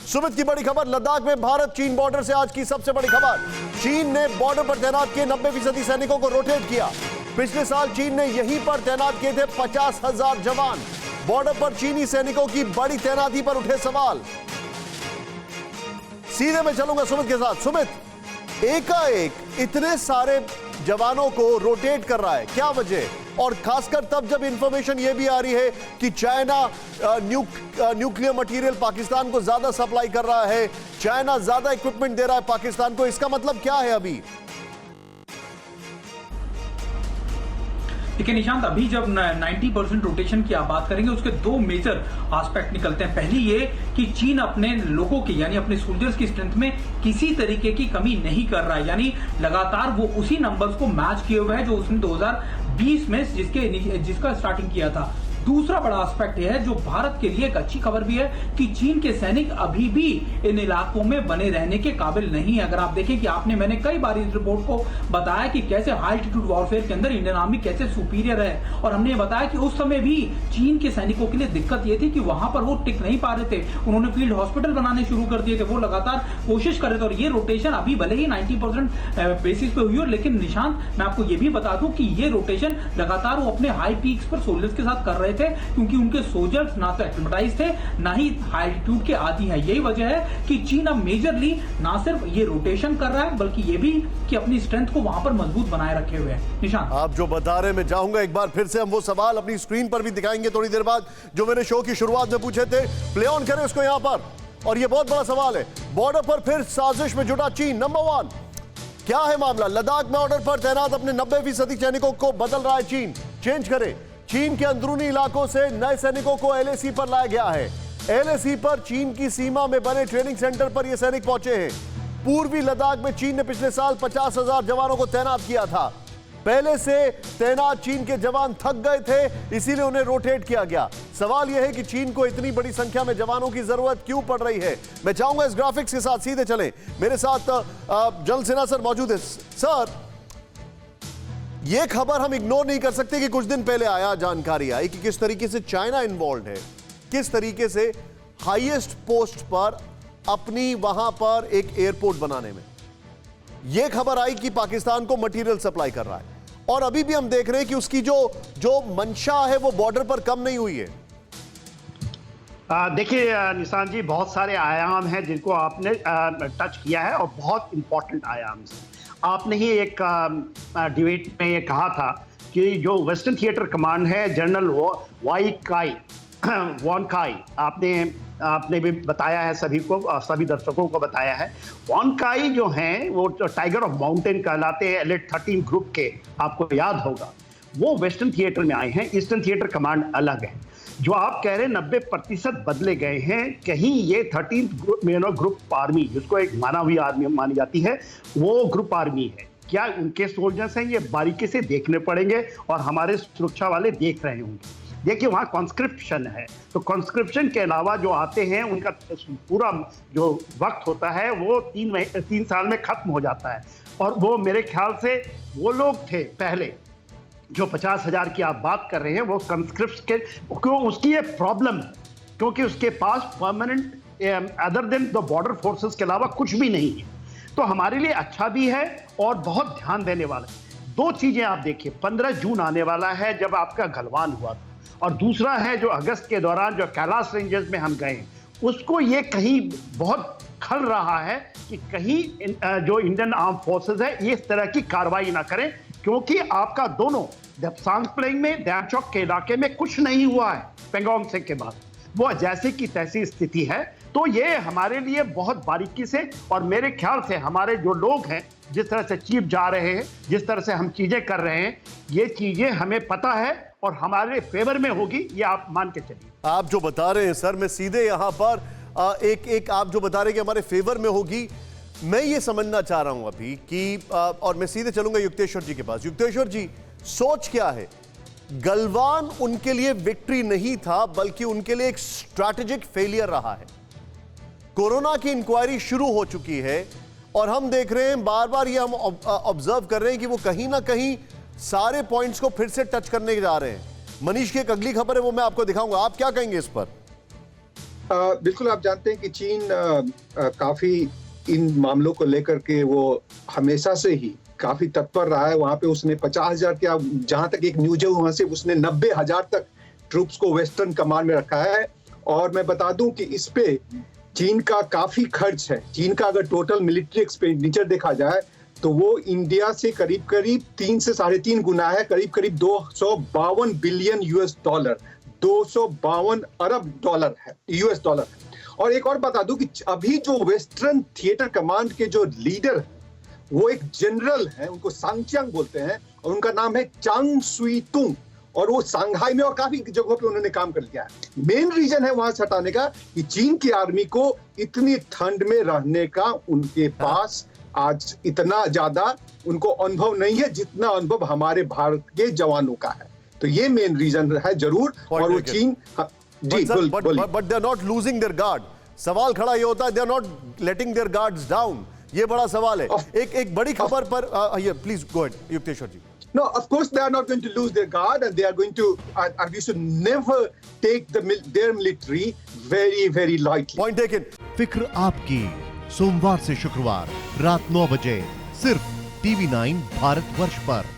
सुमित की बड़ी खबर, लद्दाख में भारत चीन बॉर्डर से आज की सबसे बड़ी खबर। चीन ने बॉर्डर पर तैनात किए 90% सैनिकों को रोटेट किया। पिछले साल चीन ने यहीं पर तैनात किए थे 50,000 जवान। बॉर्डर पर चीनी सैनिकों की बड़ी तैनाती पर उठे सवाल। सीधे मैं चलूंगा सुमित के साथ। सुमित, एकाएक इतने सारे जवानों को रोटेट कर रहा है, क्या वजह? और खासकर तब जब इंफॉर्मेशन यह भी आ रही है कि चाइना न्यूक्लियर मटेरियल पाकिस्तान को ज्यादा सप्लाई कर रहा है, चाइना ज्यादा इक्विपमेंट दे रहा है पाकिस्तान को, इसका मतलब क्या है अभी? देखिए निशांत, अभी जब 90% रोटेशन की आप बात करेंगे उसके दो मेजर एस्पेक्ट निकलते हैं। पहली ये कि चीन अपने लोगों की यानी अपने सोल्जर्स की स्ट्रेंथ में किसी तरीके की कमी नहीं कर रहा है, यानी लगातार वो उसी नंबर्स को मैच किए हुए है जो उसने 2020 में जिसका स्टार्टिंग किया था। दूसरा बड़ा एस्पेक्ट यह है जो भारत के लिए एक अच्छी खबर भी है कि चीन के सैनिक अभी भी इन इलाकों में बने रहने के काबिल नहीं है। अगर आप देखें कि मैंने कई बार इस रिपोर्ट को बताया कि कैसे हाई एल्टीट्यूड वॉरफेयर के अंदर इंडियन आर्मी कैसे सुपीरियर है, और हमने बताया कि उस समय भी चीन के सैनिकों के लिए दिक्कत यह थी कि वहां पर वो टिक नहीं पा रहे थे। उन्होंने फील्ड हॉस्पिटल बनाने शुरू कर दिए थे, वो लगातार कोशिश कर रहे थे। और ये रोटेशन अभी भले ही 90% बेसिस पे हुई हो, लेकिन निशांत मैं आपको ये भी बता दूं कि ये रोटेशन लगातार वो अपने हाई पीक्स पर सोल्जर्स के साथ कर रहे थे, क्योंकि उनके सोल्जर्स ना तो एक्लिमेटाइज थे ना ही हाई एल्टीट्यूड के आदी हैं। यही वजह है कि चीन अब मेजरली ना सिर्फ ये रोटेशन कर रहा है बल्कि ये भी कि अपनी स्ट्रेंथ को वहां पर मजबूत बनाए रखे हुए हैं। निशांत, आप जो बता रहे, मैं चाहूंगा एक बार फिर से हम वो सवाल अपनी स्क्रीन पर भी दिखाएंगे थोड़ी देर बाद जो मैंने शो की शुरुआत में पूछे थे, प्ले ऑन करें उसको यहां पर। और ये बहुत बड़ा सवाल है, बॉर्डर पर फिर साजिश में जुटा चीन। नंबर 1, क्या है मामला? लद्दाख बॉर्डर पर तैनात अपने 90% सैनिकों को बदल रहा है चीन। चेंज करे। चीन के अंदरूनी इलाकों से नए सैनिकों को एलएसी पर लाया गया है। एलएसी पर चीन की सीमा में बने ट्रेनिंग सेंटर पर यह सैनिक पहुंचे हैं। पूर्वी लद्दाख में चीन ने पिछले साल 50,000 जवानों को तैनात किया था। पहले से तैनात चीन के जवान थक गए थे, इसीलिए उन्हें रोटेट किया गया। सवाल यह है कि चीन को इतनी बड़ी संख्या में जवानों की जरूरत क्यों पड़ रही है? मैं चाहूंगा इस ग्राफिक्स के साथ सीधे चलें। मेरे साथ जल सेना सर मौजूद है। सर, यह खबर हम इग्नोर नहीं कर सकते कि कुछ दिन पहले जानकारी आई कि किस तरीके से चाइना इन्वॉल्व है, किस तरीके से हाईएस्ट पोस्ट पर अपनी वहां पर एक एयरपोर्ट बनाने में यह खबर आई कि पाकिस्तान को मटेरियल सप्लाई कर रहा है। और अभी भी हम देख रहे हैं कि उसकी जो मंशा है वो बॉर्डर पर कम नहीं हुई है। देखिए निशांत जी, बहुत सारे आयाम हैं जिनको आपने टच किया है और बहुत इंपॉर्टेंट आयाम है। आपने ही एक डिबेट में ये कहा था कि जो वेस्टर्न थिएटर कमांड है, जनरल वॉन काई, आपने भी बताया है सभी को, सभी दर्शकों को बताया है। वॉन काई जो हैं वो टाइगर ऑफ माउंटेन कहलाते हैं, एलिट 13 ग्रुप के, आपको याद होगा। वो वेस्टर्न थिएटर में आए हैं, ईस्टर्न थिएटर कमांड अलग है। जो आप कह रहे हैं 90% बदले गए हैं, कहीं ये 13th ग्रुप आर्मी, जिसको एक मानवीय आर्मी मानी जाती है, वो ग्रुप आर्मी है। क्या उनके सोल्जर्स हैं? ये बारीकी से देखने पड़ेंगे और हमारे सुरक्षा वाले देख रहे होंगे। देखिए वहाँ कॉन्स्क्रिप्शन है, तो कॉन्स्क्रिप्शन के अलावा जो आते हैं उनका पूरा जो वक्त होता है वो 3 साल में खत्म हो जाता है। और वो मेरे ख्याल से वो लोग थे पहले जो 50,000 की आप बात कर रहे हैं, वो कंस्क्रिप्ट के, क्यों उसकी ये प्रॉब्लम है क्योंकि उसके पास permanent other than the border forces के अलावा कुछ भी नहीं है। तो हमारे लिए अच्छा भी है और बहुत ध्यान देने वाला है। दो चीजें आप देखिए, 15 जून आने वाला है जब आपका गलवान हुआ था, और दूसरा है जो अगस्त के दौरान जो कैलाश रेंजेस में हम गए, उसको ये कहीं बहुत खल रहा है कि कहीं जो इंडियन आर्म फोर्सेस है ये इस तरह की कार्रवाई ना करें, क्योंकि आपका दोनों देप्सांग प्लेन में, दैचौक के इलाके में कुछ नहीं हुआ है पेंगोंग से के बाद, वो जैसे की तैसी स्थिति है। तो ये हमारे लिए बहुत बारीकी से, और मेरे ख्याल से हमारे जो लोग हैं, जिस तरह से चीफ जा रहे हैं, जिस तरह से हम चीजें कर रहे हैं, ये चीजें हमें पता है और हमारे फेवर में होगी, ये आप मान के चलिए। आप जो बता रहे हैं सर, मैं सीधे यहां पर एक आप जो बता रहे हैं कि हमारे फेवर में होगी, मैं ये समझना चाह रहा हूं अभी कि और मैं सीधे चलूंगा युक्तेश्वर जी के पास। युक्तेश्वर जी, सोच क्या है? गलवान उनके लिए विक्ट्री नहीं था बल्कि उनके लिए एक स्ट्रैटेजिक फेलियर रहा है। कोरोना की इंक्वायरी शुरू हो चुकी है और हम देख रहे हैं, बार बार ये हम ऑब्जर्व कर रहे हैं कि वो कहीं ना कहीं सारे पॉइंट्स को फिर से टच करने जा रहे हैं। मनीष की एक अगली खबर है, वो मैं आपको दिखाऊंगा। आप क्या कहेंगे इस पर? बिल्कुल, आप जानते हैं कि चीन काफी इन मामलों को लेकर के वो हमेशा से ही काफी तत्पर रहा है। वहां पे उसने 50,000 क्या, जहां तक एक न्यूज है वहां से उसने 90,000 तक ट्रूप्स को वेस्टर्न कमांड में रखा है। और मैं बता दूं कि इस पे चीन का काफी खर्च है। चीन का अगर टोटल मिलिट्री एक्सपेंडिचर देखा जाए तो वो इंडिया से करीब करीब 3 से 3.5 गुना है, करीब करीब 252 बिलियन यूएस डॉलर, 252 अरब डॉलर है, यूएस डॉलर है। और एक और बता दूं कि अभी जो वेस्टर्न थिएटर कमांड के जो लीडर हैं वो एक जनरल है, उनको सांगचियांग बोलते हैं और उनका नाम है चांग सुई तुंग, और वो सांघाई में और काफी जगहों पे उन्होंने काम कर लिया है। मेन रीजन है वहां से हटाने का कि चीन की आर्मी को इतनी ठंड में रहने का उनके पास आज इतना ज्यादा उनको अनुभव नहीं है जितना अनुभव हमारे भारत के जवानों का है। तो ये मेन रीजन है जरूर। और वो चीन जी but they are not losing their guard. सवाल खड़ा ये होता है, they are not letting their guards down. ये बड़ा सवाल है। एक बड़ी खबर पर please go ahead Yukteshwar ji. No, of course they are not going to lose their guard, and they are going to. We should never take their military very, very lightly. Point taken. फिक्र आपकी, सोमवार से शुक्रवार रात 9 बजे सिर्फ TV9 भारतवर्ष पर।